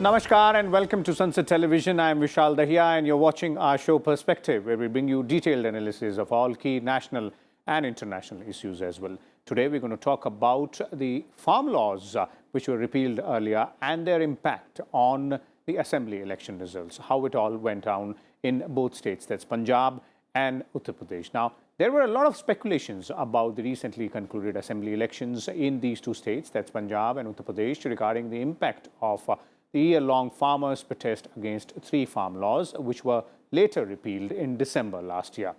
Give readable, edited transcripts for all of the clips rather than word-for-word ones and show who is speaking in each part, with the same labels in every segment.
Speaker 1: Namaskar and welcome to Sansad Television. I am Vishal Dahiya and you're watching our show Perspective, where we bring you detailed analysis of all key national and international issues as well. Today we're going to talk about the farm laws which were repealed earlier and their impact on the assembly election results, how it all went down in both states, that's Punjab and Uttar Pradesh. Now, there were a lot of speculations about the recently concluded assembly elections in these two states, that's Punjab and Uttar Pradesh, regarding the impact of the year-long farmers' protest against 3 farm laws, which were later repealed in December last year.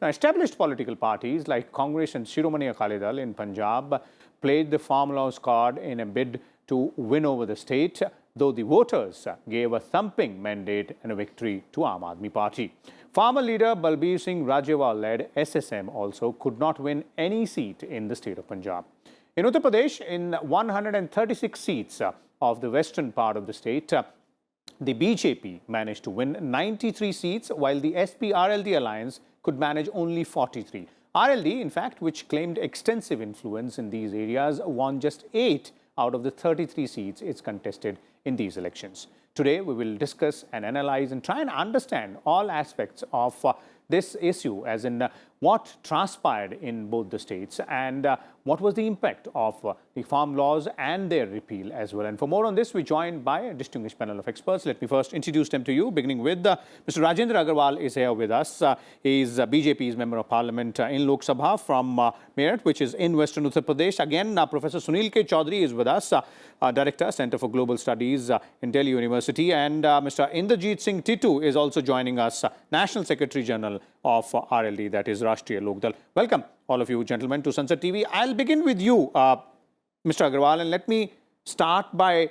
Speaker 1: Now, established political parties like Congress and Shiromani Akali Dal in Punjab played the farm laws card in a bid to win over the state, though the voters gave a thumping mandate and a victory to Aam Aadmi Party. Farmer leader Balbir Singh Rajewal-led SSM also could not win any seat in the state of Punjab. In Uttar Pradesh, in 136 seats of the western part of the state, the BJP managed to win 93 seats, while the SP-RLD alliance could manage only 43. RLD, in fact, which claimed extensive influence in these areas, won just 8 out of the 33 seats it's contested in these elections. Today, we will discuss and analyze and try and understand all aspects of this issue, as in what transpired in both the states and what was the impact of the farm laws and their repeal as well. And for more on this, we're joined by a distinguished panel of experts. Let me first introduce them to you, beginning with Mr. Rajendra Agarwal is here with us. He's BJP's Member of Parliament in Lok Sabha from Meerut, which is in Western Uttar Pradesh. Again, Professor Sunil K. Chaudhary is with us, Director, Center for Global Studies in Delhi University. And Mr. Inderjeet Singh Titu is also joining us, National Secretary General of RLD, that is Rashtriya Lok Dal. Welcome, all of you gentlemen, to Sansad TV. I'll begin with you, Mr. Agarwal, and let me start by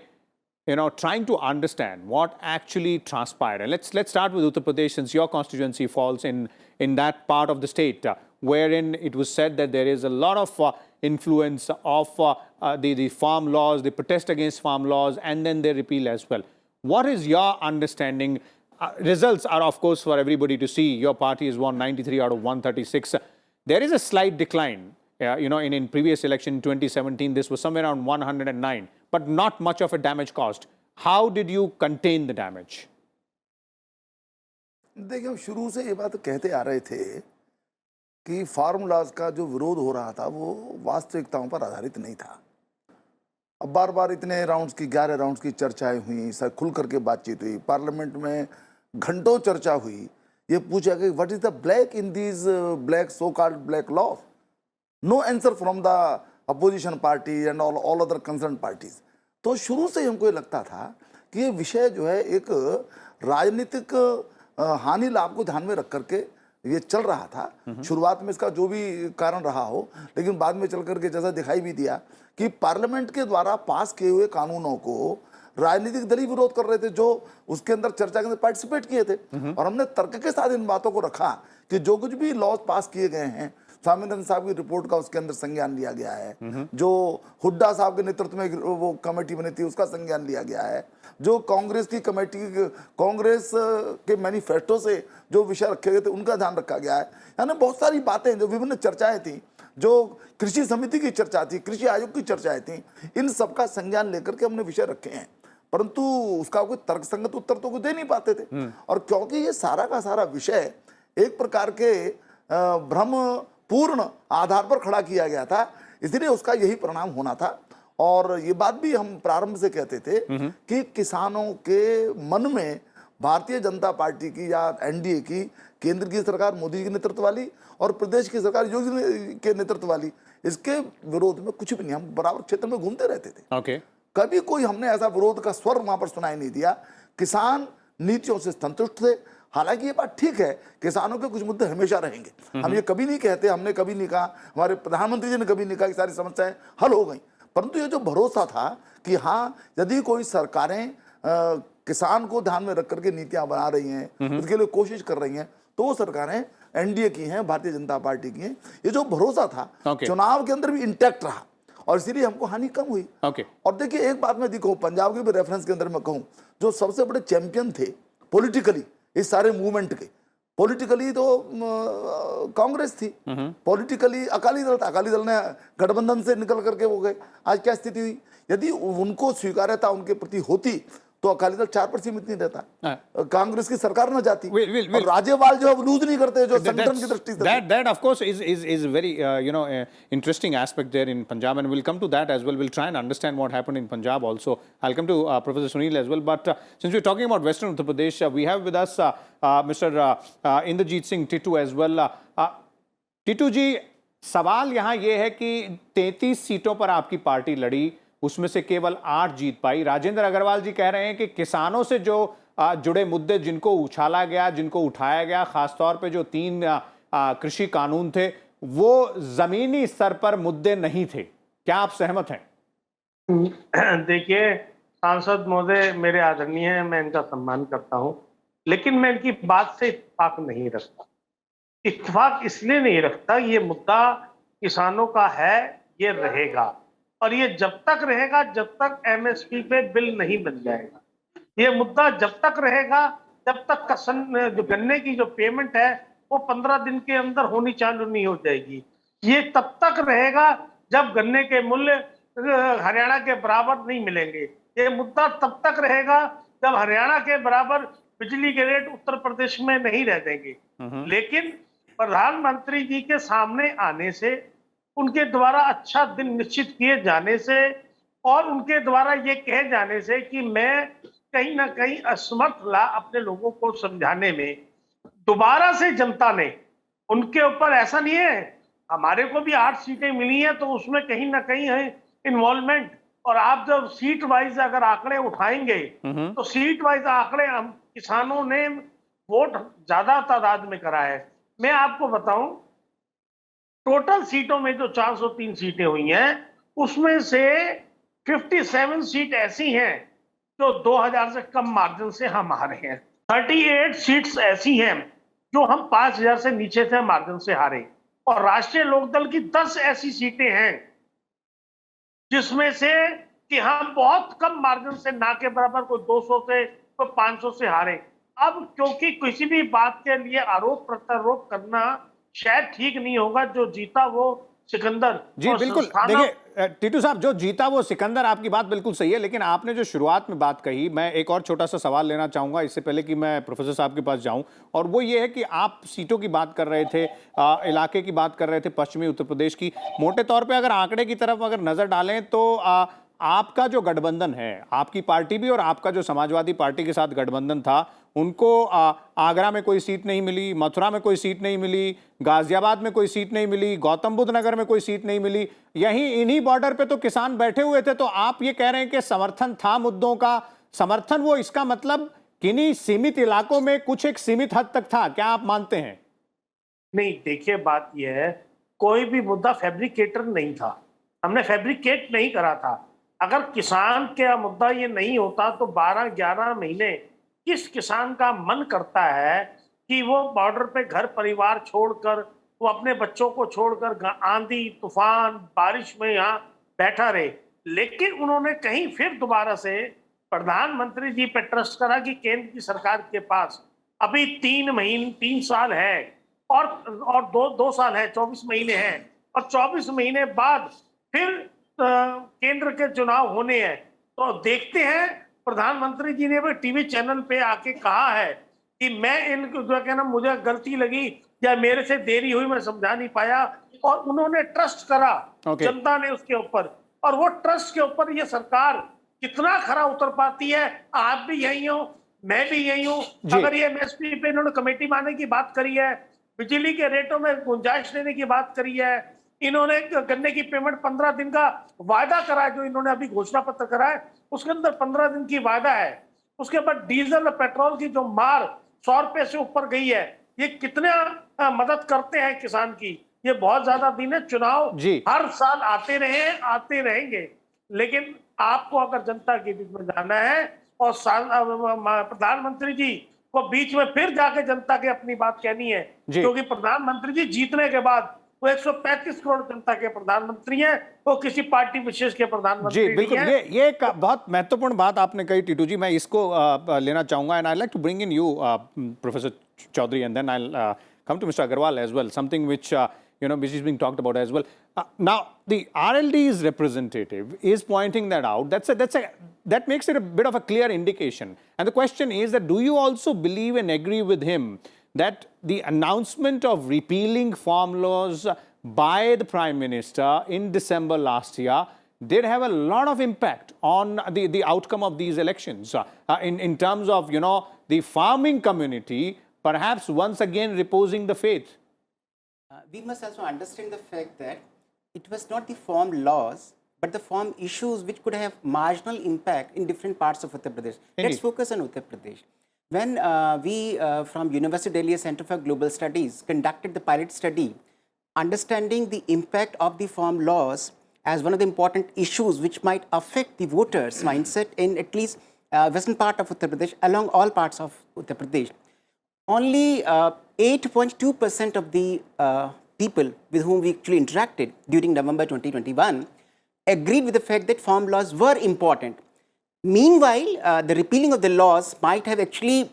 Speaker 1: trying to understand what actually transpired. And let's start with Uttar Pradesh, since your constituency falls in that part of the state, wherein it was said that there is a lot of influence of the farm laws, the protest against farm laws, and then their repeal as well. What is your understanding? Results are, of course, for everybody to see. Your party has won 93 out of 136. There is a slight decline. In previous election in 2017, this was somewhere around 109, but not much of a damage caused. How did you contain the damage?
Speaker 2: देखिए, हम शुरू से ये बात कहते आ रहे थे कि फार्म लॉज का जो विरोध हो रहा था वो वास्तविकताओं पर आधारित नहीं था। अब बार बार इतने राउंड्स की 11 राउंड्स की चर्चाएं हुई, सर खुल करके बातचीत हुई, पार्लियामेंट में घंटों चर्चा हुई। ये पूछा कि what is the black in these black so called black law. No answer from the opposition party and all other concern parties. तो शुरू से हमको ये लगता था कि ये विषय जो है एक राजनीतिक हानि लाभ को ध्यान में रख करके ये चल रहा था। शुरुआत में इसका जो भी कारण रहा हो, लेकिन बाद में चल करके जैसा दिखाई भी दिया कि पार्लियामेंट के द्वारा पास किए हुए कानूनों को राजनीतिक दल ही विरोध कर रहे थे, जो उसके अंदर चर्चा के अंदर पार्टिसिपेट किए थे। और हमने तर्क के साथ इन बातों को रखा कि जो कुछ भी लॉज पास किए गए हैं, स्वामीनाथन साहब की रिपोर्ट का उसके अंदर संज्ञान लिया गया है, जो हुड्डा साहब के नेतृत्व में वो कमेटी बनी थी उसका संज्ञान लिया गया है, जो कांग्रेस की कमेटी, कांग्रेस के मैनिफेस्टो से जो विषय रखे गए थे उनका ध्यान रखा गया है। यानी बहुत सारी बातें, जो विभिन्न चर्चाएं थी, जो कृषि समिति की चर्चा थी, कृषि आयोग की चर्चाएं थी, इन सबका संज्ञान लेकर के हमने विषय रखे हैं, परंतु उसका कोई तर्कसंगत उत्तर तो कोई दे नहीं पाते थे। और क्योंकि ये सारा का सारा विषय एक प्रकार के भ्रम पूर्ण आधार पर खड़ा किया गया था, इसलिए उसका यही परिणाम होना था। और ये बात भी हम प्रारंभ से कहते थे कि किसानों के मन में भारतीय जनता पार्टी की या एनडीए की, केंद्र की सरकार मोदी के नेतृत्व वाली और प्रदेश की सरकार योगी के नेतृत्व वाली, इसके विरोध में कुछ भी नहीं। हम बराबर क्षेत्र में घूमते रहते थे। कभी कोई हमने ऐसा विरोध का स्वर वहां पर सुनाई नहीं दिया। किसान नीतियों से संतुष्ट थे। हालांकि ये बात ठीक है, किसानों के कुछ मुद्दे हमेशा रहेंगे। हम ये कभी नहीं कहते, हमने कभी नहीं कहा, हमारे प्रधानमंत्री जी ने कभी नहीं कहा कि सारी समस्याएं हल हो गई, परंतु ये जो भरोसा था कि हाँ, यदि कोई सरकारें किसान को ध्यान में रख करके नीतियां बना रही हैं, उसके लिए कोशिश कर रही हैं, तो वो सरकारें एनडीए की हैं, भारतीय जनता पार्टी की हैं। ये जो भरोसा था चुनाव के अंदर भी इंटैक्ट रहा और इसीलिए हमको हानि कम हुई। और देखिए, एक बात मैं दिखाऊं, पंजाब के भी रेफरेंस के अंदर मैं कहूं, जो सबसे बड़े चैंपियन थे पॉलिटिकली इस सारे मूवमेंट के, पॉलिटिकली तो कांग्रेस थी, पॉलिटिकली अकाली दल था। अकाली दल ने गठबंधन से निकल करके वो गए। आज क्या स्थिति हुई? यदि उनको स्वीकार्यता उनके प्रति होती तो अकाली दल 4 पर सीमित नहीं रहता,
Speaker 1: हाँ।
Speaker 2: कांग्रेस की सरकार न जाती।
Speaker 1: Will-
Speaker 2: और राजेवाल जो है वो लूज नहीं करते, जो संगठन की दृष्टि से।
Speaker 1: That of course is a very interesting aspect there in Punjab, and we'll come to that as well. We'll try and understand what happened in Punjab also. I'll come to Professor Sunil as well. But since we're talking about Western Uttar Pradesh, we have with us Mr. Inderjeet Singh Tittu as well. Titu जी, सवाल यहाँ ये है कि 33 सीटों पर आपकी party लड़ी, उसमें से केवल 8 जीत पाई। राजेंद्र अग्रवाल जी कह रहे हैं कि किसानों से जो जुड़े मुद्दे जिनको उछाला गया, जिनको उठाया गया, खासतौर पे जो 3 कृषि कानून थे, वो जमीनी स्तर पर मुद्दे नहीं थे। क्या आप सहमत हैं?
Speaker 3: देखिए, सांसद महोदय मेरे आदरणीय हैं, मैं इनका सम्मान करता हूं, लेकिन मैं इनकी बात से इत्तेफाक नहीं रखता। इत्तेफाक इसलिए नहीं रखता, ये मुद्दा किसानों का है, ये रहेगा, और ये जब तक रहेगा जब तक एमएसपी पे बिल नहीं बन जाएगा। ये मुद्दा जब तक रहेगा जब तक जो गन्ने की जो पेमेंट है वो 15 दिन के अंदर होनी चालू नहीं हो जाएगी। ये तब तक रहेगा जब गन्ने के मूल्य हरियाणा के बराबर नहीं मिलेंगे। ये मुद्दा तब तक रहेगा जब हरियाणा के बराबर बिजली के रेट उत्तर प्रदेश में नहीं रह देंगे। लेकिन प्रधानमंत्री जी के सामने आने से, उनके द्वारा अच्छा दिन निश्चित किए जाने से और उनके द्वारा ये कहे जाने से कि मैं कहीं ना कहीं असमर्थ ला अपने लोगों को समझाने में, दोबारा से जनता ने उनके ऊपर, ऐसा नहीं है हमारे को भी 8 सीटें मिली हैं तो उसमें कहीं ना कहीं है इन्वॉल्वमेंट, और आप जब सीट वाइज अगर आंकड़े उठाएंगे तो सीट वाइज आंकड़े हम किसानों ने वोट ज्यादा तादाद में करा है। मैं आपको बताऊं, टोटल सीटों में जो 403 सीटें हुई हैं उसमें से 57 सीट ऐसी हैं जो 2000 से कम मार्जिन से हम हारे हैं। 38 सीट्स ऐसी हैं जो हम 5000 से नीचे से मार्जिन से हारे, और राष्ट्रीय लोकदल की 10 ऐसी सीटें हैं जिसमें से कि हम बहुत कम मार्जिन से, ना के बराबर, कोई 200 से कोई 500 से हारे। अब क्योंकि किसी भी बात के लिए आरोप प्रत्यारोप करना शायद ठीक नहीं होगा, जो जीता वो सिकंदर।
Speaker 1: जी बिल्कुल, देखिए टीटू साहब, जो जीता वो सिकंदर, आपकी बात बिल्कुल सही है, लेकिन आपने जो शुरुआत में बात कही, मैं एक और छोटा सा सवाल लेना चाहूंगा इससे पहले कि मैं प्रोफेसर साहब के पास जाऊं, और वो ये है कि आप सीटों की बात कर रहे थे, इलाके की बात कर रहे थे, पश्चिमी उत्तर प्रदेश की। मोटे तौर पर अगर आंकड़े की तरफ अगर नजर डालें तो आपका जो गठबंधन है, आपकी पार्टी भी और आपका जो समाजवादी पार्टी के साथ गठबंधन था, उनको आगरा में कोई सीट नहीं मिली, मथुरा में कोई सीट नहीं मिली, गाजियाबाद में कोई सीट नहीं मिली, गौतम बुद्ध नगर में कोई सीट नहीं मिली। यहीं इन्हीं बॉर्डर पे तो किसान बैठे हुए थे। तो आप ये कह रहे हैं कि समर्थन था मुद्दों का, समर्थन वो इसका मतलब किन्हीं सीमित इलाकों में कुछ एक सीमित हद तक था, क्या आप मानते हैं?
Speaker 3: नहीं, देखिए बात यह है, कोई भी मुद्दा फैब्रिकेटर नहीं था, हमने फैब्रिकेट नहीं करा था। अगर किसान का मुद्दा ये नहीं होता तो 12-11 महीने किस किसान का मन करता है कि वो बॉर्डर पे घर परिवार छोड़कर, वो अपने बच्चों को छोड़कर आंधी तूफान बारिश में यहाँ बैठा रहे। लेकिन उन्होंने कहीं फिर दोबारा से प्रधानमंत्री जी पे ट्रस्ट करा कि केंद्र की सरकार के पास अभी 3 साल है और 2 साल है, 24 महीने हैं, और 24 महीने बाद फिर केंद्र के चुनाव होने हैं। तो देखते हैं, प्रधानमंत्री जी ने भी टीवी चैनल पे आके कहा है कि मैं इनको जो कहना, मुझे गलती लगी या मेरे से देरी हुई, मैं समझा नहीं पाया, और उन्होंने ट्रस्ट करा जनता ने उसके ऊपर, और वो ट्रस्ट के ऊपर ये सरकार कितना खरा उतर पाती है। आप भी यही हो, मैं भी यही हूँ। अगर ये एमएसपी पे इन्होंने कमेटी बनाने की बात करी है, बिजली के रेटों में गुंजाइश देने की बात करी है, इन्होंने गन्ने की पेमेंट 15 दिन का वायदा करा है, जो इन्होंने अभी घोषणा पत्र करा है उसके अंदर 15 दिन की वायदा है। उसके बाद डीजल और पेट्रोल की जो मार 100 रुपए से ऊपर गई है, ये कितने मदद करते हैं किसान की। ये बहुत ज्यादा दिन है, चुनाव हर साल आते रहे, आते रहेंगे, लेकिन आपको अगर जनता के बीच में जाना है और प्रधानमंत्री जी को बीच में फिर जाके जनता के अपनी बात कहनी है, क्योंकि प्रधानमंत्री जी जीतने के बाद वो 135 करोड़ जनता के प्रधानमंत्री हैं, वो किसी पार्टी विशेष के प्रधानमंत्री
Speaker 1: जी बिल्कुल। ये एक बहुत महत्वपूर्ण बात आपने कही टीटू जी, मैं इसको लेना चाहूंगा, and I like to bring in you professor Chaudhary, and then I come to mister Agarwal as well, something which which is being talked about as well. Now, the RLD's representative is pointing that out. That makes it a bit of a clear indication. And the question is that do you also believe and agree with him that the announcement of repealing farm laws by the Prime Minister in December last year did have a lot of impact on the outcome of these elections in terms of, the farming community perhaps once again reposing the faith?
Speaker 4: We must also understand the fact that it was not the farm laws, but the farm issues which could have marginal impact in different parts of Uttar Pradesh. Let's focus on Uttar Pradesh. When we from University of Delhi Center for Global Studies conducted the pilot study, understanding the impact of the farm laws as one of the important issues which might affect the voters' mindset in at least western part of Uttar Pradesh, along all parts of Uttar Pradesh, only 8.2% of the people with whom we actually interacted during November 2021 agreed with the fact that farm laws were important. Meanwhile, the repealing of the laws might have actually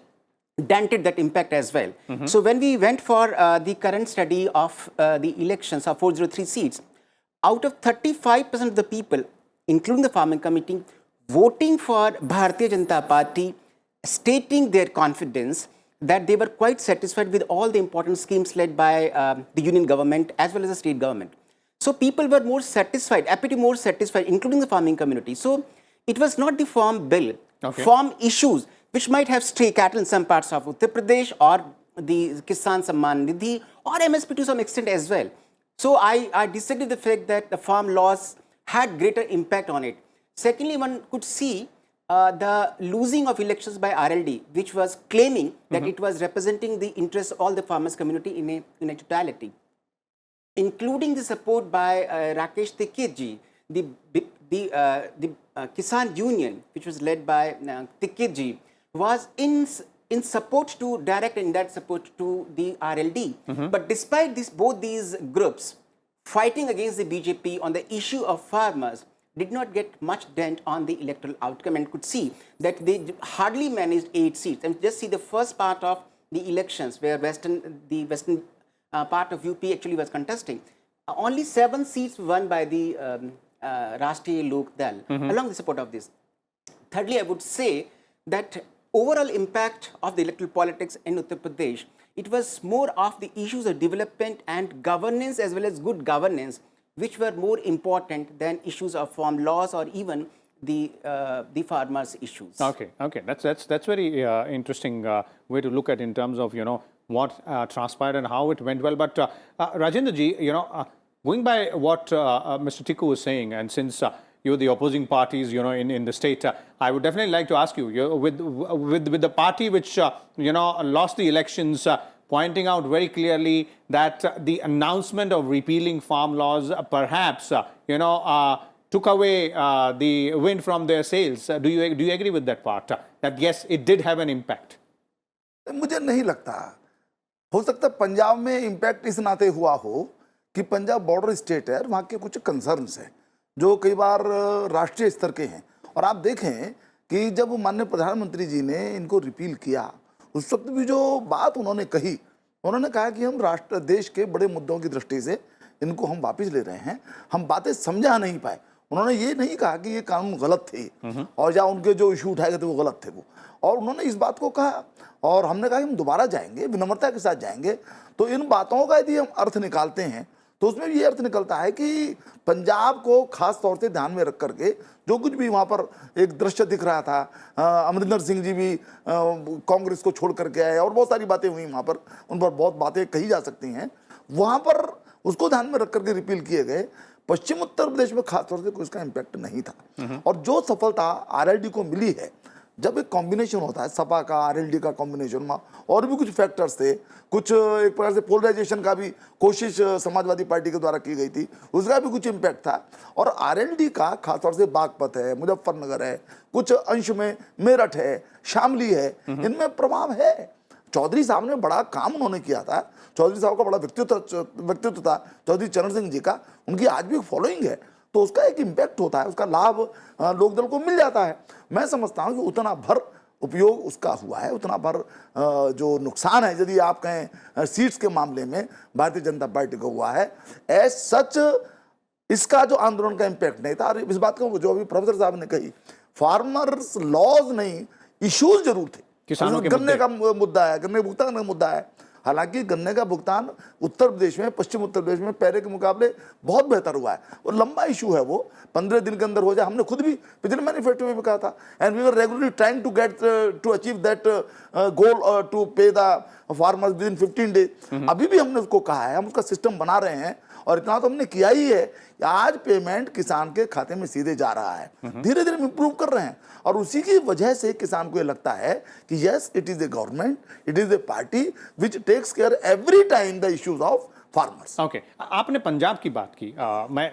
Speaker 4: dented that impact as well. So when we went for the current study of the elections of 403 seats, out of 35% of the people, including the farming committee, voting for Bharatiya Janata Party, stating their confidence that they were quite satisfied with all the important schemes led by the union government as well as the state government. So people were more satisfied, apparently more satisfied, including the farming community. So it was not the farm bill, farm issues, which might have stray cattle in some parts of Uttar Pradesh or the Kisan Samman Nidhi or MSP to some extent as well. So I disagree with the fact that the farm laws had greater impact on it. Secondly, one could see the losing of elections by RLD, which was claiming that it was representing the interests of all the farmers community in a totality, including the support by Rakesh Tikirji, the Kisan Union, which was led by Tikirji, was in support to direct and indirect support to the RLD. But despite this, both these groups fighting against the BJP on the issue of farmers did not get much dent on the electoral outcome, and could see that they hardly managed 8 seats. And just see the first part of the elections where the western part of UP actually was contesting. Only 7 seats were won by the Rashtriya Lok Dal along the support of this. Thirdly, I would say that overall impact of the electoral politics in Uttar Pradesh, it was more of the issues of development and governance as well as good governance, which were more important than issues of farm laws or even the farmers' issues.
Speaker 1: Okay, that's very interesting way to look at in terms of what transpired and how it went well. But Rajendra ji, going by what Mr. Tikku was saying, and since you're the opposing parties, in the state, I would definitely like to ask you, with the party which lost the elections, pointing out very clearly that the announcement of repealing farm laws perhaps took away the wind from their sails. Do you agree with that part? That yes, it did have an impact.
Speaker 2: मुझे नहीं लगता. हो सकता है पंजाब में impact इस नाते हुआ हो कि पंजाब बॉर्डर स्टेट है, वहाँ के कुछ कंसर्न्स हैं जो कई बार राष्ट्रीय स्तर के हैं. और आप देखें कि जब माननीय प्रधानमंत्री जी ने इनको रिपील किया, उस वक्त भी जो बात उन्होंने कही, उन्होंने कहा कि हम देश के बड़े मुद्दों की दृष्टि से इनको हम वापस ले रहे हैं, हम बातें समझा नहीं पाए. उन्होंने ये नहीं कहा कि ये कानून गलत थे और या उनके जो इशू उठाए गए थे वो गलत थे वो, और उन्होंने इस बात को कहा और हमने कहा कि हम दोबारा जाएंगे, विनम्रता के साथ जाएंगे. तो इन बातों का यदि हम अर्थ निकालते हैं तो उसमें भी ये अर्थ निकलता है कि पंजाब को खास तौर से ध्यान में रख करके जो कुछ भी वहाँ पर एक दृश्य दिख रहा था, अमरिंदर सिंह जी भी कांग्रेस को छोड़ करके आए और बहुत सारी बातें हुई वहाँ पर, उन पर बहुत बातें कही जा सकती हैं, वहाँ पर उसको ध्यान में रख करके रिपील किए गए. पश्चिम उत्तर प्रदेश में खास तौर से कोई उसका इम्पैक्ट नहीं था. और जो सफलता आरएलडी को मिली है, जब एक कॉम्बिनेशन होता है सपा का आरएलडी का कॉम्बिनेशन में, और भी कुछ फैक्टर्स थे, कुछ एक प्रकार से पोलराइजेशन का भी कोशिश समाजवादी पार्टी के द्वारा की गई थी, उसका भी कुछ इम्पैक्ट था. और आरएलडी का खासतौर से बागपत है, मुजफ्फरनगर है, कुछ अंश में मेरठ है, शामली है, इनमें प्रभाव है. चौधरी साहब ने बड़ा काम उन्होंने किया था, चौधरी साहब का बड़ा व्यक्तित्व था चौधरी चरण सिंह जी का, उनकी आज भी फॉलोइंग है, तो उसका एक इम्पैक्ट होता है, उसका लाभ लोकदल को मिल जाता है. मैं समझता हूँ कि उतना भर उपयोग उसका हुआ है, उतना भर जो नुकसान है यदि आप कहें सीट्स के मामले में भारतीय जनता पार्टी को हुआ है. एज सच इसका जो आंदोलन का इम्पैक्ट नहीं था। और इस बात को जो अभी प्रोफेसर साहब ने कही, फार्मर्स लॉज नहीं, इश्यूज जरूर थे।
Speaker 1: किसानों के
Speaker 2: गन्ने का मुद्दा है, गन्ने भुगतान का मुद्दा है। हालांकि गन्ने का भुगतान उत्तर प्रदेश में, पश्चिम उत्तर प्रदेश में पहले के मुकाबले बहुत बेहतर हुआ है और लंबा इशू है वो, 15 दिन के अंदर हो जाए। हमने खुद भी पिछले मैनिफेस्टो में भी कहा था, and we were regularly trying to get to achieve that goal to pay the farmers within 15 days. अभी भी हमने उसको कहा है, हम उसका सिस्टम बना रहे हैं और इतना तो हमने किया ही है कि आज पेमेंट किसान के खाते में सीधे जा रहा है। धीरे धीरे इंप्रूव कर रहे हैं और उसी की वजह से किसान को ये लगता है कि yes, it is a government, it is a party which takes care every time the issues of farmers.
Speaker 1: Okay, आपने पंजाब की बात की।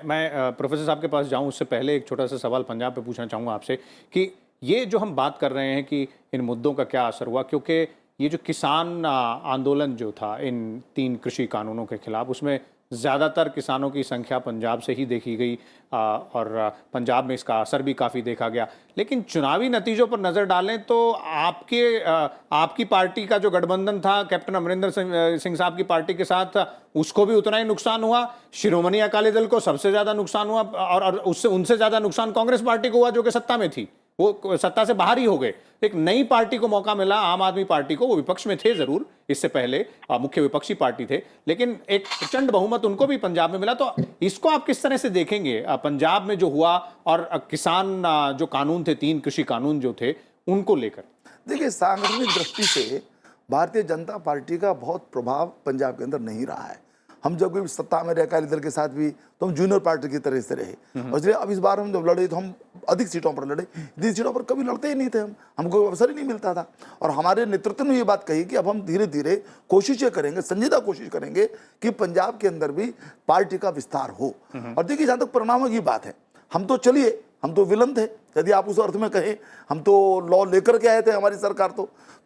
Speaker 1: मैं प्रोफेसर साहब के पास जाऊं उससे पहले एक छोटा सा सवाल पंजाब पे पूछना चाहूँगा आपसे कि ये जो हम बात कर रहे हैं कि इन मुद्दों का क्या असर हुआ, क्योंकि ये जो किसान आंदोलन जो था इन 3 कृषि कानूनों के खिलाफ, उसमें ज़्यादातर किसानों की संख्या पंजाब से ही देखी गई और पंजाब में इसका असर भी काफ़ी देखा गया। लेकिन चुनावी नतीजों पर नज़र डालें तो आपकी पार्टी का जो गठबंधन था कैप्टन अमरिंदर सिंह साहब की पार्टी के साथ, उसको भी उतना ही नुकसान हुआ। शिरोमणि अकाली दल को सबसे ज़्यादा नुकसान हुआ और उससे उनसे ज़्यादा नुकसान कांग्रेस पार्टी को हुआ जो कि सत्ता में थी, वो सत्ता से बाहर ही हो गए। एक नई पार्टी को मौका मिला, आम आदमी पार्टी को। वो विपक्ष में थे जरूर, इससे पहले मुख्य विपक्षी पार्टी थे, लेकिन एक प्रचंड बहुमत उनको भी पंजाब में मिला। तो इसको आप किस तरह से देखेंगे, पंजाब में जो हुआ और किसान जो कानून थे, 3 कृषि कानून जो थे, उनको लेकर?
Speaker 2: देखिए, सांगठनिक दृष्टि से भारतीय जनता पार्टी का बहुत प्रभाव पंजाब के अंदर नहीं रहा है। हम जब भी सत्ता में रहे अकाली दल के साथ भी, तो हम जूनियर पार्टी की तरह से रहे और इसलिए अब इस बार हम जब लड़े तो हम अधिक सीटों पर लड़े। इतनी सीटों पर कभी लड़ते ही नहीं थे, हमको अवसर ही नहीं मिलता था। और हमारे नेतृत्व ने ये बात कही कि अब हम धीरे धीरे कोशिशें करेंगे, संजीदा कोशिश करेंगे कि पंजाब के अंदर भी पार्टी का विस्तार हो। और देखिए, जहाँ तक परिणामों की बात है, हम तो चलिए, हम तो विलन थे, यदि आप उस अर्थ में कहें। हम तो लॉ लेकर के आए थे, हमारी सरकार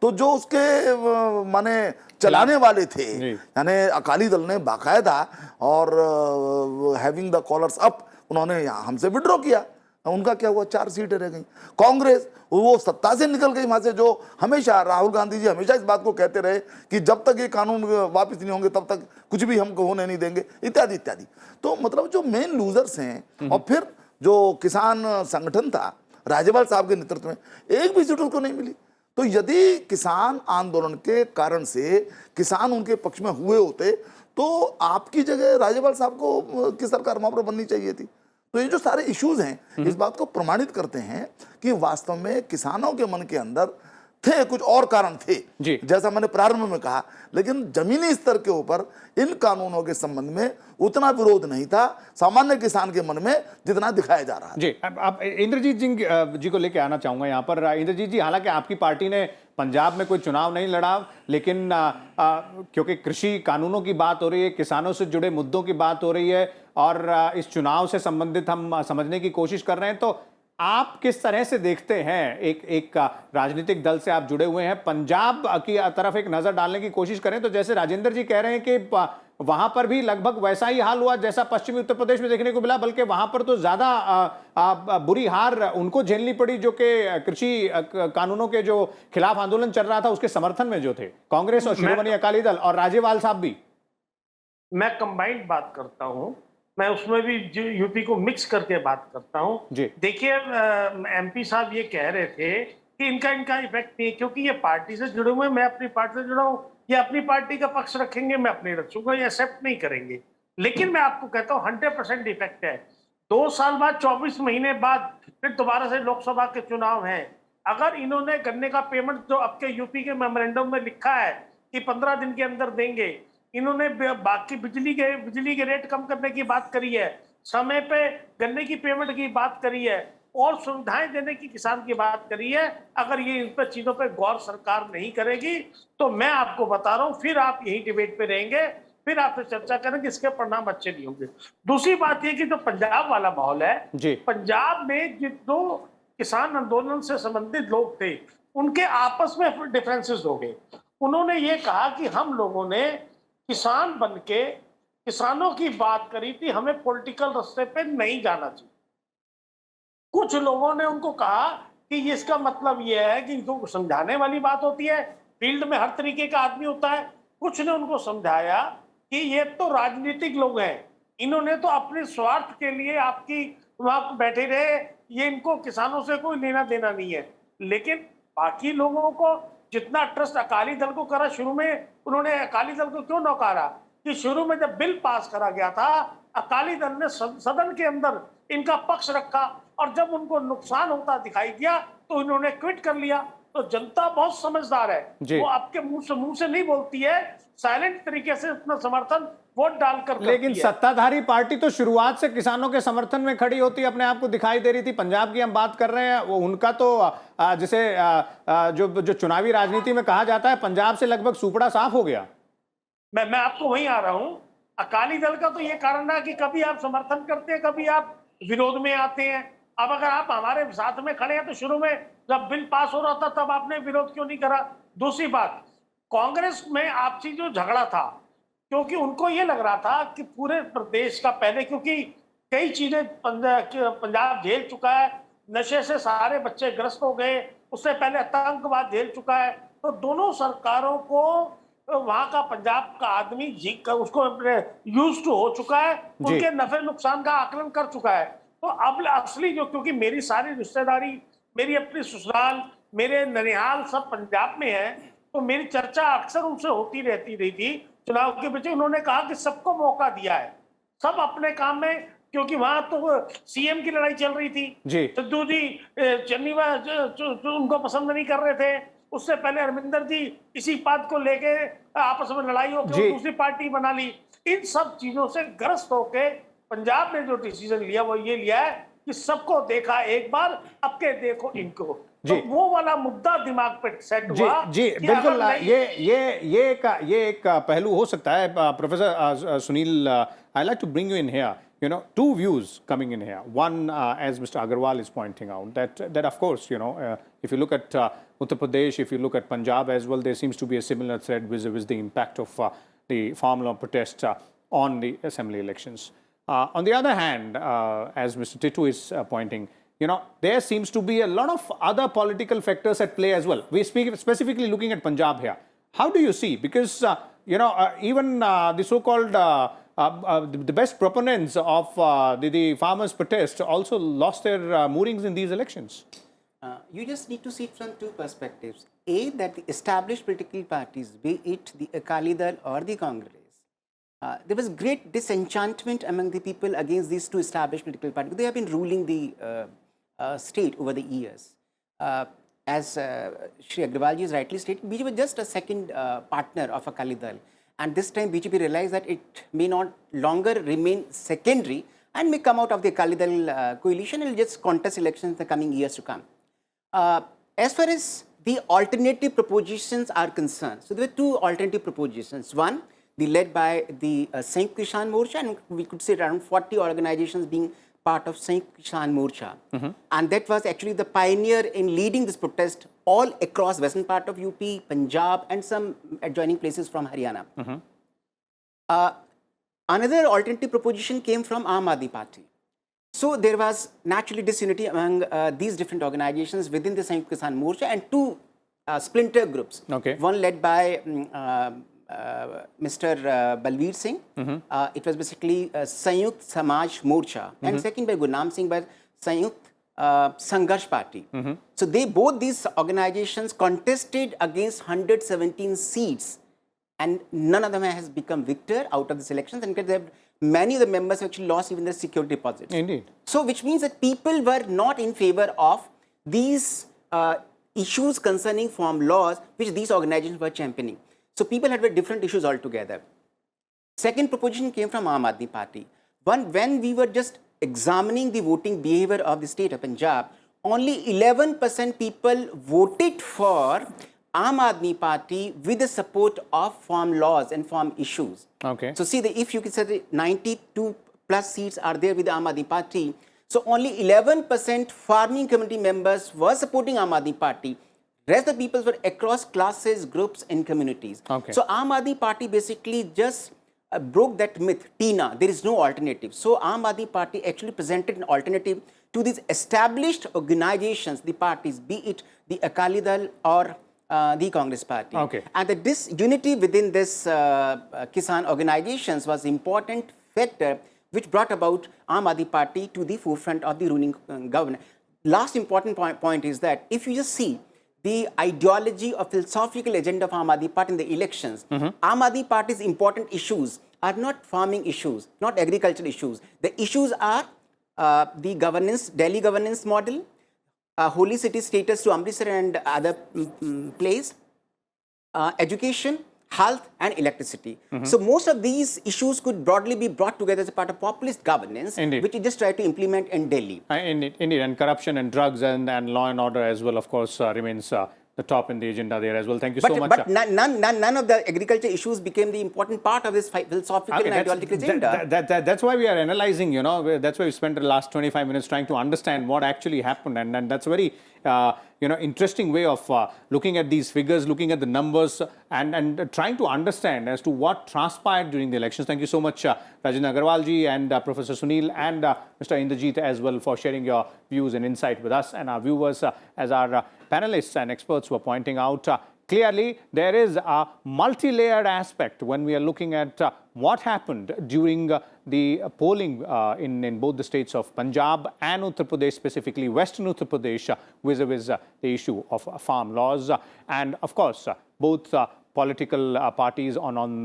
Speaker 2: तो जो उसके माने चलाने वाले थे, यानी अकाली दल ने बाकायदा और हैविंग द कॉलर्स अप, उन्होंने हमसे विड्रॉ किया। उनका क्या हुआ, 4 सीटें रह गई। कांग्रेस वो सत्ता से निकल गई वहां से, जो हमेशा राहुल गांधी जी हमेशा इस बात को कहते रहे कि जब तक ये कानून वापस नहीं होंगे तब तक कुछ भी हमको होने नहीं देंगे, इत्यादि इत्यादि। तो मतलब जो मेन लूजर्स हैं, और फिर जो किसान संगठन था राजेवाल साहब के नेतृत्व में, एक भी सीट उनको नहीं मिली। तो यदि किसान आंदोलन के कारण से किसान उनके पक्ष में हुए होते तो आपकी जगह राजेवाल साहब को की सरकार वहां पर बननी चाहिए थी। तो ये जो सारे इश्यूज हैं इस बात को प्रमाणित करते हैं कि वास्तव में किसानों के मन के अंदर थे कुछ और कारण थे, जैसा मैंने प्रारंभ में कहा। लेकिन जमीनी स्तर के ऊपर इन कानूनों के संबंध में उतना विरोध नहीं था सामान्य किसान के मन में जितना दिखाया जा रहा है।
Speaker 1: जी, अब इंद्रजीत जी को लेके आना चाहूंगा यहाँ पर। इंद्रजीत जी, हालांकि आपकी पार्टी ने पंजाब में कोई चुनाव नहीं लड़ा, लेकिन क्योंकि कृषि कानूनों की बात हो रही है, किसानों से जुड़े मुद्दों की बात हो रही है और इस चुनाव से संबंधित हम समझने की कोशिश कर रहे हैं, तो आप किस तरह से देखते हैं, एक राजनीतिक दल से आप जुड़े हुए हैं, पंजाब की तरफ एक नजर डालने की कोशिश करें तो जैसे राजेंद्र जी कह रहे हैं कि वहां पर भी लगभग वैसा ही हाल हुआ जैसा पश्चिमी उत्तर प्रदेश में देखने को मिला, बल्कि वहां पर तो ज्यादा बुरी हार उनको झेलनी पड़ी जो कि कृषि कानूनों के जो खिलाफ आंदोलन चल रहा था उसके समर्थन में जो थे कांग्रेस और शिरोमणि अकाली दल और राजेवाल साहब भी।
Speaker 3: मैं कंबाइंड बात करता हूं, मैं उसमें भी यूपी को मिक्स करके बात करता हूं। देखिए, एमपी साहब ये कह रहे थे कि इनका इफेक्ट नहीं है क्योंकि ये पार्टी से जुड़े हुए, मैं अपनी पार्टी से जुड़ा हूं, ये अपनी पार्टी का पक्ष रखेंगे, मैं अपनी रखूंगा, ये एक्सेप्ट नहीं करेंगे। लेकिन मैं आपको कहता हूं 100% इफेक्ट है। 2 साल बाद, 24 महीने बाद फिर दोबारा से लोकसभा के चुनाव हैं। अगर इन्होंने गन्ने का पेमेंट जो अब के यूपी के मेमोरेंडम में लिखा है कि 15 दिन के अंदर देंगे, इन्होंने बाकी बिजली के रेट कम करने की बात करी है, समय पे गन्ने की पेमेंट की बात करी है और सुविधाएं देने की किसान की बात करी है। अगर ये इन पर चीजों पे गौर सरकार नहीं करेगी तो मैं आपको बता रहा हूं फिर आप यही डिबेट पे रहेंगे, फिर आपसे चर्चा करेंगे, इसके परिणाम अच्छे नहीं होंगे। दूसरी बात यह कि जो पंजाब वाला माहौल है, पंजाब में जो किसान आंदोलन से संबंधित लोग थे उनके आपस में डिफरेंसेस हो गए। उन्होंने ये कहा कि हम लोगों ने किसान बन के किसानों की बात करी थी, हमें पॉलिटिकल रास्ते पे नहीं जाना चाहिए। कुछ लोगों ने उनको कहा कि इसका मतलब यह है कि जो समझाने वाली बात होती है, फील्ड में हर तरीके का आदमी होता है। कुछ ने उनको समझाया कि ये तो राजनीतिक लोग हैं, इन्होंने तो अपने स्वार्थ के लिए आपकी वहां बैठे रहे, ये इनको किसानों से कोई लेना देना नहीं है। लेकिन बाकी लोगों को जितना ट्रस्ट अकाली दल को करा, शुरू में उन्होंने अकाली दल को क्यों नकारा कि शुरू में जब बिल पास करा गया था, अकाली दल ने सदन के अंदर इनका पक्ष रखा, और जब उनको नुकसान होता दिखाई दिया तो इन्होंने क्विट कर लिया। तो जनता बहुत समझदार है, वो आपके मुंह से नहीं बोलती है, साइलेंट तरीके से अपना समर्थन वोट डालकर।
Speaker 1: लेकिन सत्ताधारी पार्टी तो शुरुआत से किसानों के समर्थन में खड़ी होती अपने आप को दिखाई दे रही थी। पंजाब की हम बात कर रहे हैं, वो उनका तो जैसे जो चुनावी राजनीति में कहा जाता है, पंजाब से लगभग सुपड़ा साफ हो गया।
Speaker 3: मैं आपको वहीं आ रहा हूं। अकाली दल का तो ये कारण है कि कभी आप समर्थन करते हैं, कभी आप विरोध में आते हैं। अब अगर आप हमारे साथ में खड़े हैं तो शुरू में जब बिल पास हो रहा था तब आपने विरोध क्यों नहीं करा? दूसरी बात, कांग्रेस में आपसी जो झगड़ा था, क्योंकि उनको ये लग रहा था कि पूरे प्रदेश का पहले, क्योंकि कई चीजें पंजाब झेल चुका है, नशे से सारे बच्चे ग्रस्त हो गए, उससे पहले आतंकवाद झेल चुका है, तो दोनों सरकारों को वहां का पंजाब का आदमी उसको यूज टू हो चुका है, उनके नफे नुकसान का आकलन कर चुका है। तो अब असली जो, क्योंकि मेरी सारी रिश्तेदारी, मेरी अपनी ससुराल, मेरे ननिहाल सब पंजाब में है, तो मेरी चर्चा अक्सर उनसे होती रहती रही थी चुनाव के पीछे। उन्होंने कहा कि सबको मौका दिया है, सब अपने काम में, क्योंकि वहां तो सीएम की लड़ाई चल रही थी, सिद्धू जी चन्नीवा उनको पसंद नहीं कर रहे थे, उससे पहले अरविंदर जी इसी बात को लेके आपस में लड़ाई होकर दूसरी पार्टी बना ली। इन सब चीजों से ग्रस्त होके पंजाब ने जो डिसीजन लिया वो ये लिया है कि सबको देखा एक बार, अब के देखो इनको। तो वो वाला मुद्दा दिमाग पे सेट हुआ।
Speaker 1: जी बिल्कुल, ये एक पहलू हो सकता है। Professor Sunil, I like to bring you in here. You know, two views coming in here. One, as Mr. Agarwal is pointing out, that of course, you know, if you look at Uttar Pradesh, if you look at Punjab as well, there seems to be a similar thread with the impact of the farm law protest on the assembly elections. On the other hand, as Mr. Titu is pointing, you know, there seems to be a lot of other political factors at play as well. We speak specifically looking at Punjab here. How do you see? Because, you know, even the so-called the best proponents of the farmers' protest also lost their moorings in these elections.
Speaker 4: You just need to see it from two perspectives. A, that the established political parties, be it the Akali Dal or the Congress, there was great disenchantment among the people against these two established political parties. They have been ruling the state over the years. As Shri Agrawal ji has rightly stated, BJP was just a second partner of Akali Dal. And this time BJP realized that it may not longer remain secondary and may come out of the Akali Dal coalition and will just contest elections in the coming years to come. As far as the alternative propositions are concerned, so there were two alternative propositions. One, led by the Sanयुक्त Kisan Morcha, and we could say around 40 organizations being part of Sanयुक्त Kisan Morcha. And that was actually the pioneer in leading this protest all across western part of UP, Punjab and some adjoining places from Haryana. Another alternative proposition came from Aam Aadmi Party. So there was naturally disunity among these different organizations within the Sanयुक्त Kisan Morcha, and two splinter groups. One led by Mr. Balbir Singh. It was basically Sanयुक्त Samaj Morcha, and second by Gurnam Singh by Sanयुक्त Sangharsh Party. So both these organizations contested against 117 seats, and none of them has become victor out of these elections, and many of the members actually lost even their security deposits.
Speaker 1: Indeed.
Speaker 4: So which means that people were not in favor of these issues concerning farm laws which these organizations were championing. So people had very different issues altogether. Second proposition came from Aam Aadmi Party. One, when we were just examining the voting behavior of the state of Punjab, only 11% people voted for Aam Aadmi Party with the support of farm laws and farm issues. So see, if you can say 92 plus seats are there with the Aam Aadmi Party, so only 11% farming community members were supporting Aam Aadmi Party. Rest of the people were across classes, groups and communities. So Aam Aadmi Party basically just broke that myth, Tina, there is no alternative. So Aam Aadmi Party actually presented an alternative to these established organizations, the parties, be it the Akali Dal or the Congress Party. And the disunity within this Kisan organizations was important factor which brought about Aam Aadmi Party to the forefront of the ruling government. Last important point is that if you just see the ideology or philosophical agenda of Aam Aadmi Party in the elections, Aam Aadmi Party's important issues are not farming issues, not agricultural issues. The issues are the governance, Delhi governance model, holy city status to Amritsar and other places, education, health and electricity. So most of these issues could broadly be brought together as a part of populist governance, which we just try to implement in Delhi.
Speaker 1: Indeed, and corruption and drugs and law and order as well, of course, remains the top in the agenda there as well. Thank you so much.
Speaker 4: But none of the agriculture issues became the important part of this philosophical and ideological agenda.
Speaker 1: That's why we are analyzing, you know, that's why we spent the last 25 minutes trying to understand what actually happened. And that's a very, interesting way of looking at these figures, looking at the numbers and trying to understand as to what transpired during the elections. Thank you so much, Rajendra Agarwal-ji and Professor Sunil and Mr. Indrajit as well for sharing your views and insight with us and our viewers as our panelists and experts were pointing out. Clearly, there is a multi-layered aspect when we are looking at what happened during the polling in both the states of Punjab and Uttar Pradesh, specifically Western Uttar Pradesh, vis-a-vis the issue of farm laws. And of course, both political parties on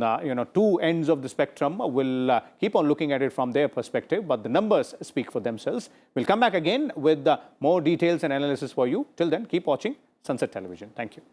Speaker 1: two ends of the spectrum will keep on looking at it from their perspective, but the numbers speak for themselves. We'll come back again with more details and analysis for you. Till then, keep watching Sansad Television. Thank you.